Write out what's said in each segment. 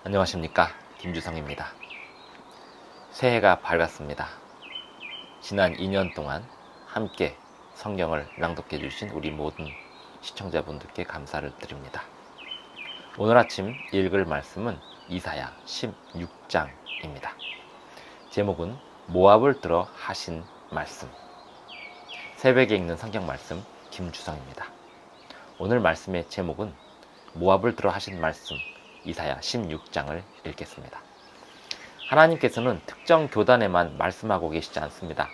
안녕하십니까, 김주성입니다. 새해가 밝았습니다. 지난 2년 동안 함께 성경을 낭독해 주신 우리 모든 시청자분들께 감사를 드립니다. 오늘 아침 읽을 말씀은 이사야 16장입니다. 제목은 모압을 들어 하신 말씀. 새벽에 읽는 성경 말씀 김주성입니다. 오늘 말씀의 제목은 모압을 들어 하신 말씀, 이사야 16장을 읽겠습니다. 하나님께서는 특정 교단에만 말씀하고 계시지 않습니다.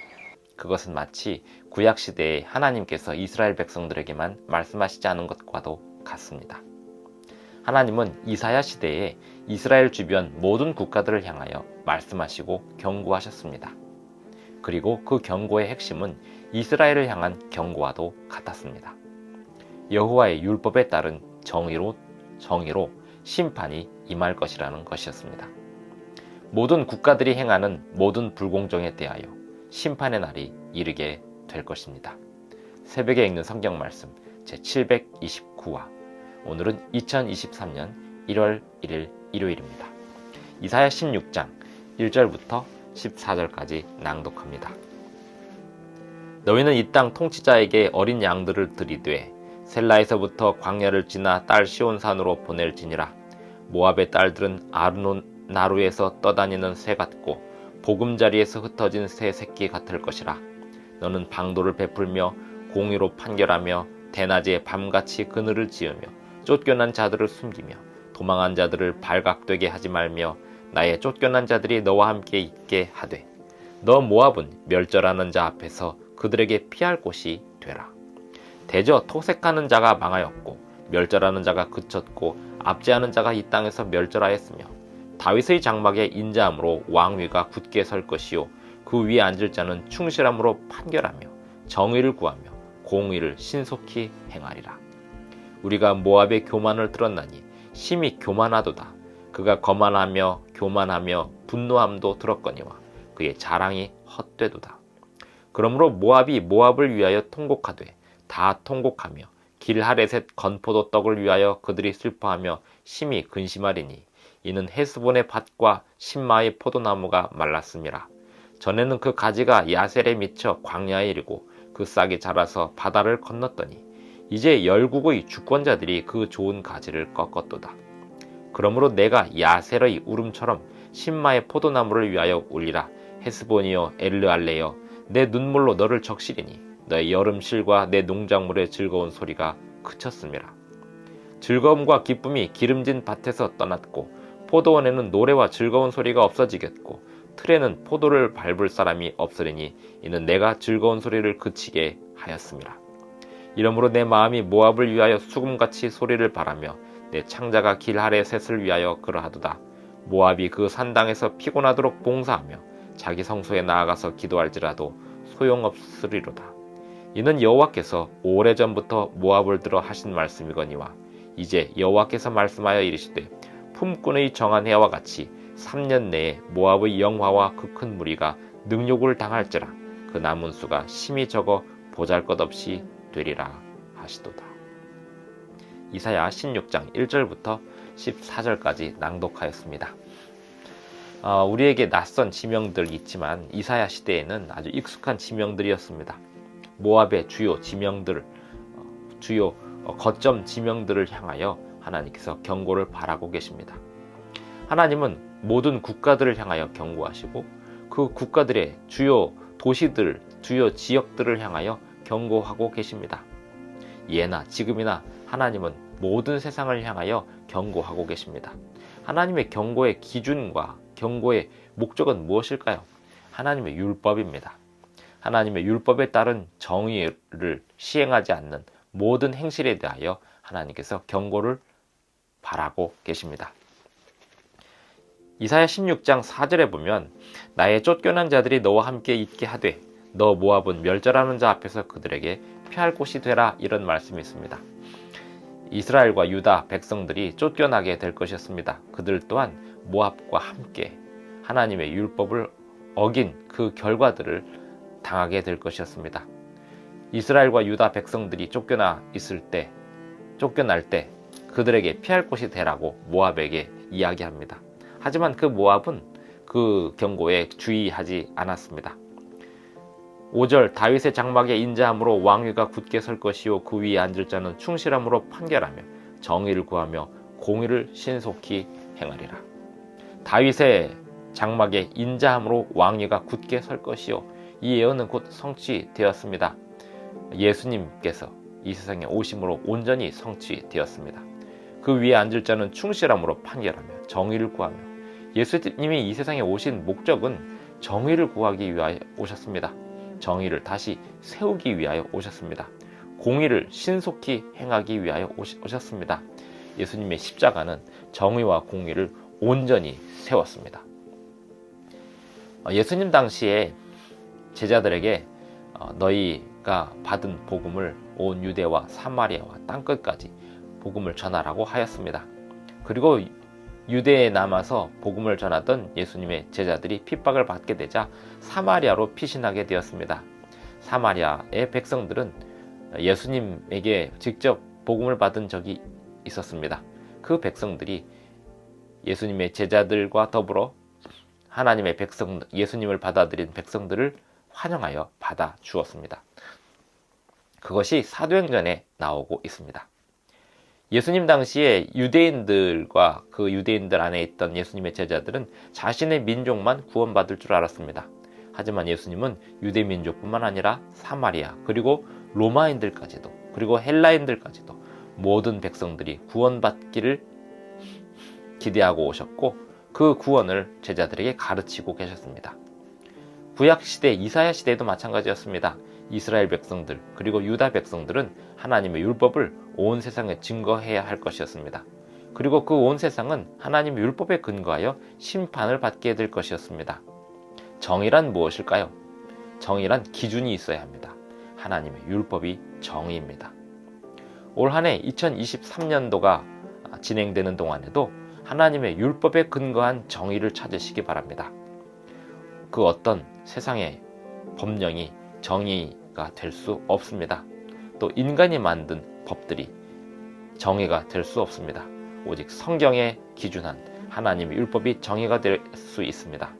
그것은 마치 구약시대에 하나님께서 이스라엘 백성들에게만 말씀하시지 않은 것과도 같습니다. 하나님은 이사야 시대에 이스라엘 주변 모든 국가들을 향하여 말씀하시고 경고하셨습니다. 그리고 그 경고의 핵심은 이스라엘을 향한 경고와도 같았습니다. 여호와의 율법에 따른 정의로 심판이 임할 것이라는 것이었습니다. 모든 국가들이 행하는 모든 불공정에 대하여 심판의 날이 이르게 될 것입니다. 새벽에 읽는 성경 말씀 제729화, 오늘은 2023년 1월 1일 일요일입니다. 이사야 16장 1절부터 14절까지 낭독합니다. 너희는 이 땅 통치자에게 어린 양들을 들이되 셀라에서부터 광야를 지나 딸 시온산으로 보낼지니라. 모압의 딸들은 아르논 나루에서 떠다니는 새 같고 보금자리에서 흩어진 새 새끼 같을 것이라. 너는 방도를 베풀며 공의로 판결하며 대낮에 밤같이 그늘을 지으며 쫓겨난 자들을 숨기며 도망한 자들을 발각되게 하지 말며 나의 쫓겨난 자들이 너와 함께 있게 하되 너 모압은 멸절하는 자 앞에서 그들에게 피할 곳이 되라. 대저 토색하는 자가 망하였고 멸절하는 자가 그쳤고 압제하는 자가 이 땅에서 멸절하였으며 다윗의 장막에 인자함으로 왕위가 굳게 설 것이요 그 위에 앉을 자는 충실함으로 판결하며 정의를 구하며 공의를 신속히 행하리라. 우리가 모압의 교만을 들었나니 심히 교만하도다. 그가 거만하며 교만하며 분노함도 들었거니와 그의 자랑이 헛되도다. 그러므로 모압이 모압을 위하여 통곡하되 다 통곡하며 길하레셋 건포도 떡을 위하여 그들이 슬퍼하며 심히 근심하리니 이는 헤스본의 밭과 신마의 포도나무가 말랐음이라. 전에는 그 가지가 야셀에 미쳐 광야에 이르고 그 싹이 자라서 바다를 건넜더니 이제 열국의 주권자들이 그 좋은 가지를 꺾었도다. 그러므로 내가 야셀의 울음처럼 신마의 포도나무를 위하여 울리라. 헤스본이여 엘르알레여 내 눈물로 너를 적시리니 너의 여름실과 내 농작물의 즐거운 소리가 그쳤음이라. 즐거움과 기쁨이 기름진 밭에서 떠났고 포도원에는 노래와 즐거운 소리가 없어지겠고 틀에는 포도를 밟을 사람이 없으리니 이는 내가 즐거운 소리를 그치게 하였음이라. 이러므로 내 마음이 모압을 위하여 수금같이 소리를 바라며 내 창자가 길하레셋을 위하여 그러하도다. 모압이 그 산당에서 피곤하도록 봉사하며 자기 성소에 나아가서 기도할지라도 소용없으리로다. 이는 여호와께서 오래전부터 모압을 들어 하신 말씀이거니와 이제 여호와께서 말씀하여 이르시되 품꾼의 정한 해와 같이 3년 내에 모압의 영화와 그 큰 무리가 능욕을 당할지라. 그 남은 수가 심히 적어 보잘것없이 되리라 하시도다. 이사야 16장 1절부터 14절까지 낭독하였습니다. 우리에게 낯선 지명들 있지만 이사야 시대에는 아주 익숙한 지명들이었습니다. 모압의 주요 지명들, 주요 거점 지명들을 향하여 하나님께서 경고를 바라고 계십니다. 하나님은 모든 국가들을 향하여 경고하시고 그 국가들의 주요 도시들, 주요 지역들을 향하여 경고하고 계십니다. 예나 지금이나 하나님은 모든 세상을 향하여 경고하고 계십니다. 하나님의 경고의 기준과 경고의 목적은 무엇일까요? 하나님의 율법입니다. 하나님의 율법에 따른 정의를 시행하지 않는 모든 행실에 대하여 하나님께서 경고를 바라고 계십니다. 이사야 16장 4절에 보면 나의 쫓겨난 자들이 너와 함께 있게 하되 너 모압은 멸절하는 자 앞에서 그들에게 피할 곳이 되라, 이런 말씀이 있습니다. 이스라엘과 유다 백성들이 쫓겨나게 될 것이었습니다. 그들 또한 모압과 함께 하나님의 율법을 어긴 그 결과들을 당하게 될 것이었습니다. 이스라엘과 유다 백성들이 쫓겨날 때 그들에게 피할 곳이 되라고 모압에게 이야기합니다. 하지만 그 모압은 그 경고에 주의하지 않았습니다. 5절 다윗의 장막에 인자함으로 왕위가 굳게 설 것이요 그 위에 앉을 자는 충실함으로 판결하며 정의를 구하며 공의를 신속히 행하리라. 다윗의 장막에 인자함으로 왕위가 굳게 설 것이요, 이 예언은 곧 성취되었습니다. 예수님께서 이 세상에 오심으로 온전히 성취되었습니다. 그 위에 앉을 자는 충실함으로 판결하며 정의를 구하며, 예수님이 이 세상에 오신 목적은 정의를 구하기 위하여 오셨습니다. 정의를 다시 세우기 위하여 오셨습니다. 공의를 신속히 행하기 위하여 오셨습니다. 예수님의 십자가는 정의와 공의를 온전히 세웠습니다. 예수님 당시에 제자들에게 너희가 받은 복음을 온 유대와 사마리아와 땅끝까지 복음을 전하라고 하였습니다. 그리고 유대에 남아서 복음을 전하던 예수님의 제자들이 핍박을 받게 되자 사마리아로 피신하게 되었습니다. 사마리아의 백성들은 예수님에게 직접 복음을 받은 적이 있었습니다. 그 백성들이 예수님의 제자들과 더불어 하나님의 백성, 예수님을 받아들인 백성들을 환영하여 받아 주었습니다. 그것이 사도행전에 나오고 있습니다. 예수님 당시에 유대인들과 그 유대인들 안에 있던 예수님의 제자들은 자신의 민족만 구원받을 줄 알았습니다. 하지만 예수님은 유대 민족뿐만 아니라 사마리아, 그리고 로마인들까지도, 그리고 헬라인들까지도 모든 백성들이 구원받기를 기대하고 오셨고, 그 구원을 제자들에게 가르치고 계셨습니다. 구약시대 이사야 시대에도 마찬가지였습니다. 이스라엘 백성들 그리고 유다 백성들은 하나님의 율법을 온 세상에 증거해야 할 것이었습니다. 그리고 그 온 세상은 하나님의 율법에 근거하여 심판을 받게 될 것이었습니다. 정의란 무엇일까요? 정의란 기준이 있어야 합니다. 하나님의 율법이 정의입니다. 올 한 해 2023년도가 진행되는 동안에도 하나님의 율법에 근거한 정의를 찾으시기 바랍니다. 그 어떤 세상의 법령이 정의가 될 수 없습니다. 또 인간이 만든 법들이 정의가 될 수 없습니다. 오직 성경에 기준한 하나님의 율법이 정의가 될 수 있습니다.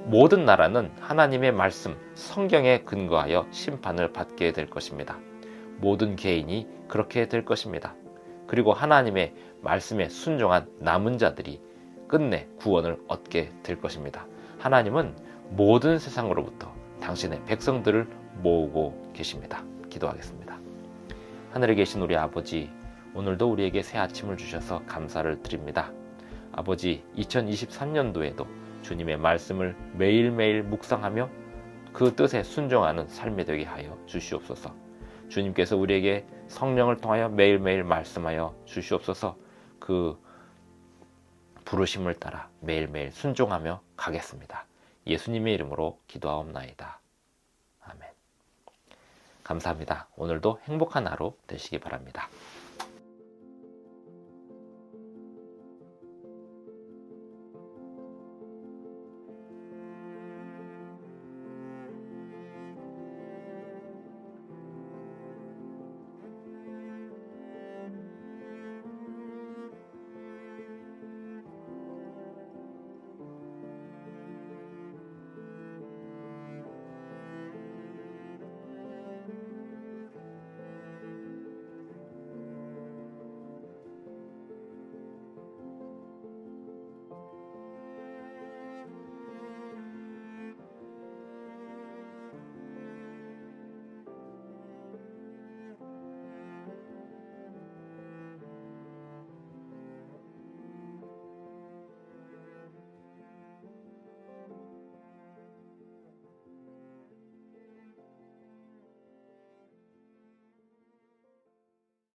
모든 나라는 하나님의 말씀, 성경에 근거하여 심판을 받게 될 것입니다. 모든 개인이 그렇게 될 것입니다. 그리고 하나님의 말씀에 순종한 남은 자들이 끝내 구원을 얻게 될 것입니다. 하나님은 모든 세상으로부터 당신의 백성들을 모으고 계십니다. 기도하겠습니다. 하늘에 계신 우리 아버지, 오늘도 우리에게 새 아침을 주셔서 감사를 드립니다. 아버지, 2023년도에도 주님의 말씀을 매일매일 묵상하며 그 뜻에 순종하는 삶이 되게 하여 주시옵소서. 주님께서 우리에게 성령을 통하여 매일매일 말씀하여 주시옵소서. 그 부르심을 따라 매일매일 순종하며 가겠습니다. 예수님의 이름으로 기도하옵나이다. 아멘. 감사합니다. 오늘도 행복한 하루 되시기 바랍니다.